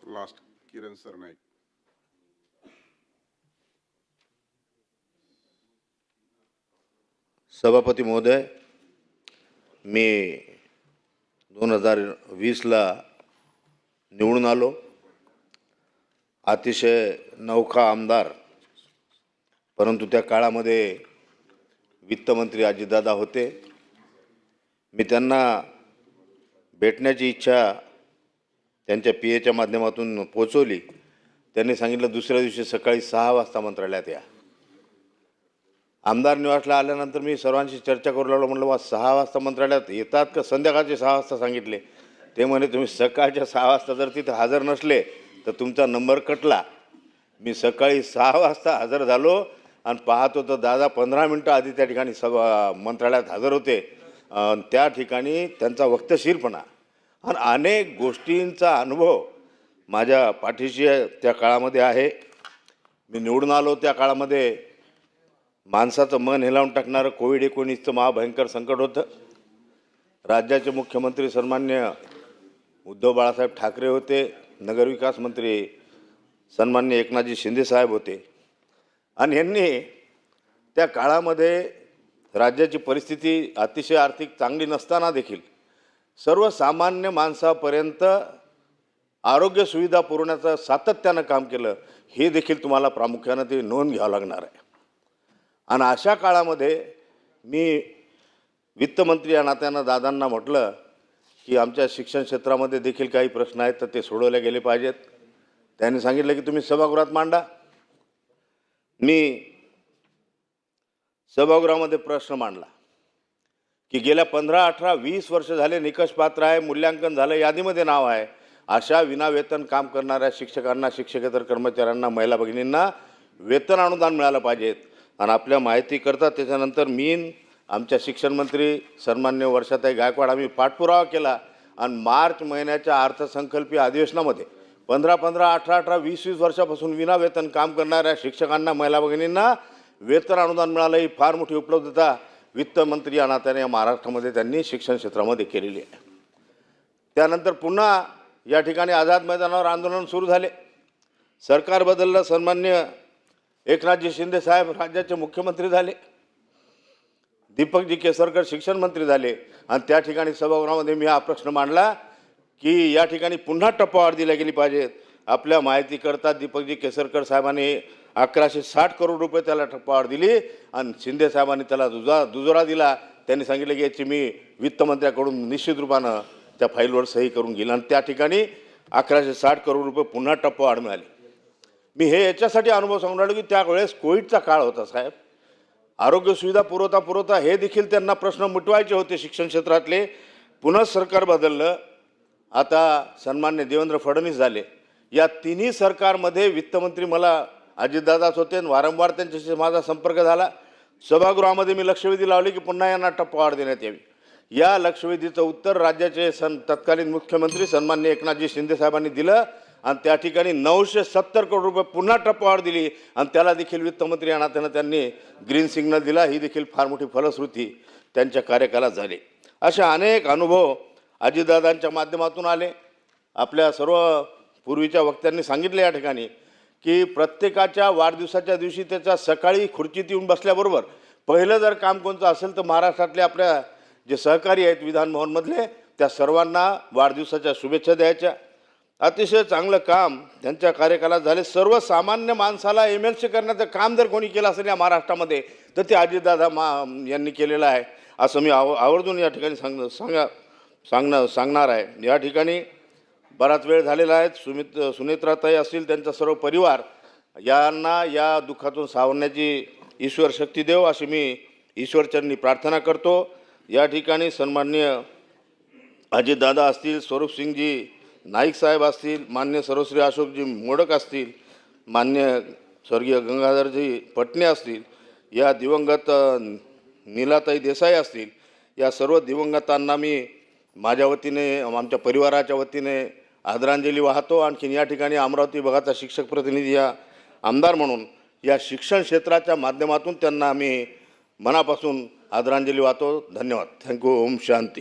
Last Kiran Sarnaik. सभापती महोदय, मी 2020ला निवडून आलो. अतिशय नौका आमदार, परंतु त्या काळामध्ये वित्तमंत्री अजितदादा होते. मी त्यांना भेटण्याची इच्छा त्यांच्या पीएच्या माध्यमातून पोचवली. त्यांनी सांगितलं दुसऱ्या दिवशी सकाळी 6 वाजता मंत्रालयात या. आमदार निवासला आल्यानंतर मी सर्वांशी चर्चा करू लागलो. म्हटलं बा 6 वाजता मंत्रालयात येतात का संध्याकाळचे 6 वाजता सांगितले. ते म्हणे तुम्ही सकाळच्या 6 वाजता जर तिथे हजर नसले तर तुमचा नंबर कटला. मी सकाळी 6 वाजता हजर झालो आणि पाहतो तर दादा 15 मिनटं आधी त्या ठिकाणी मंत्रालयात हजर होते. त्या ठिकाणी त्यांचा वक्तशीरपणा आणि अनेक गोष्टींचा अनुभव माझ्या पाठीशी त्या काळामध्ये आहे. मी निवडून आलो त्या काळामध्ये माणसाचं मन हेलावून टाकणारं कोविड-19चं महाभयंकर संकट होतं. राज्याचे मुख्यमंत्री सन्मान्य उद्धव बाळासाहेब ठाकरे होते. नगरविकास मंत्री सन्मान्य एकनाथजी शिंदे साहेब होते. आणि यांनी त्या काळामध्ये राज्याची परिस्थिती अतिशय आर्थिक चांगली नसताना देखील सर्वसामान्य माणसापर्यंत आरोग्य सुविधा पुरवण्याचं सातत्यानं काम केलं. हे देखील तुम्हाला प्रामुख्यानं ते नोंद घ्यावं लागणार आहे. आणि अशा काळामध्ये मी वित्तमंत्री या नात्यानं दादांना म्हटलं की आमच्या शिक्षण क्षेत्रामध्ये देखील काही प्रश्न आहेत तर ते सोडवले गेले पाहिजेत. त्यांनी सांगितलं की तुम्ही सभागृहात मांडा. मी सभागृहामध्ये प्रश्न मांडला की गेल्या 15, 18, 20 वर्ष झाले निकष पात्र आहे, मूल्यांकन झालं, यादीमध्ये नाव आहे, अशा विनावेतन काम करणाऱ्या शिक्षकांना, शिक्षकेतर कर्मचाऱ्यांना, महिला भगिनींना वेतन अनुदान मिळालं पाहिजेत. आणि आपल्या माहितीकरता त्याच्यानंतर मी आमच्या शिक्षण मंत्री सन्मान्य वर्षाताई गायकवाड आम्ही पाठपुरावा केला. आणि मार्च महिन्याच्या अर्थसंकल्पीय अधिवेशनामध्ये 15, 18, 20 वर्षापासून विनावेतन काम करणाऱ्या शिक्षकांना, महिला भगिनींना वेतन अनुदान मिळालं. ही फार मोठी उपलब्धता वित्तमंत्री या नात्याने या महाराष्ट्रामध्ये त्यांनी शिक्षण क्षेत्रामध्ये केलेली आहे. त्यानंतर पुन्हा या ठिकाणी आझाद मैदानावर आंदोलन सुरू झाले. सरकार बदललं. सन्मान्य एकनाथजी शिंदे साहेब राज्याचे मुख्यमंत्री झाले. दीपकजी केसरकर शिक्षण मंत्री झाले. आणि त्या ठिकाणी सभागृहामध्ये मी हा प्रश्न मांडला की या ठिकाणी पुन्हा टप्पावाढ दिल्या गेली पाहिजेत. आपल्या माहितीकरता दीपकजी केसरकर साहेबांनी 1160 करोड रुपये त्याला टप्पावाढ दिली आणि शिंदे साहेबांनी त्याला दुजोरा दिला. त्यांनी सांगितलं की याची मी वित्तमंत्र्याकडून निश्चित रूपानं त्या फाईलवर सही करून गेली आणि त्या ठिकाणी 1160 करोड रुपये पुन्हा टप्पावाढ मिळाली. मी हे याच्यासाठी अनुभव सांगून राहिलो की त्यावेळेस कोविडचा काळ होता साहेब. आरोग्य सुविधा पुरवता हे देखील त्यांना प्रश्न मिटवायचे होते शिक्षण क्षेत्रातले. पुन्हा सरकार बदललं. आता सन्मान्य देवेंद्र फडणवीस झाले. या तिन्ही सरकारमध्ये वित्तमंत्री मला अजितदादाच होते आणि वारंवार त्यांच्याशी माझा संपर्क झाला. सभागृहामध्ये मी लक्षवेधी लावली की पुन्हा यांना टप्पावाढ देण्यात यावी. या लक्षवेधीचं उत्तर राज्याचे तत्कालीन मुख्यमंत्री सन्मान्य एकनाथजी शिंदे साहेबांनी दिलं आणि त्या ठिकाणी 970 करोड रुपये पुन्हा टप्पावाढ दिली आणि त्याला देखील वित्तमंत्री या नात्यानं त्यांनी ग्रीन सिग्नल दिला. ही देखील फार मोठी फलश्रुती त्यांच्या कार्यकालात झाली. असे अनेक अनुभव अजितदादांच्या माध्यमातून आले. आपल्या सर्व पूर्वीच्या वक्त्यांनी सांगितले या ठिकाणी की प्रत्येकाच्या वाढदिवसाच्या दिवशी त्याच्या सकाळी खुर्चीत येऊन बसल्याबरोबर पहिलं जर काम कोणतं असेल तर महाराष्ट्रातले आपल्या जे सहकारी आहेत विधानभवनमधले त्या सर्वांना वाढदिवसाच्या शुभेच्छा द्यायच्या. अतिशय चांगलं काम त्यांच्या कार्यकालात झाले. सर्वसामान्य माणसाला MLC करण्याचं काम जर कोणी केलं असेल या महाराष्ट्रामध्ये तर ते अजितदादा यांनी केलेलं आहे असं मी आवर्जून या ठिकाणी सांगणार आहे. या ठिकाणी बराच वेळ झालेला आहे. सुनेत्राताई असतील त्यांचा सर्व परिवार यांना या दुःखातून सावरण्याची ईश्वर शक्ती देव अशी मी ईश्वरचरणी प्रार्थना करतो. या ठिकाणी सन्माननीय अजितदादा असतील, स्वरूपसिंगजी नाईक साहेब असतील, मान्य सर्वश्री अशोकजी मोडक असतील, मान्य स्वर्गीय गंगाधरजी पटणे असतील, या दिवंगत नीलाताई देसाई असतील, या सर्व दिवंगतांना मी माझ्या वतीने आमच्या परिवाराच्या वतीने आदरांजली वाहतो. आणखीन या ठिकाणी अमरावती विभागाचा शिक्षक प्रतिनिधी या आमदार म्हणून या शिक्षण क्षेत्राच्या माध्यमातून त्यांना आम्ही मनापासून आदरांजली वाहतो. धन्यवाद. थँक्यू. ओम शांती.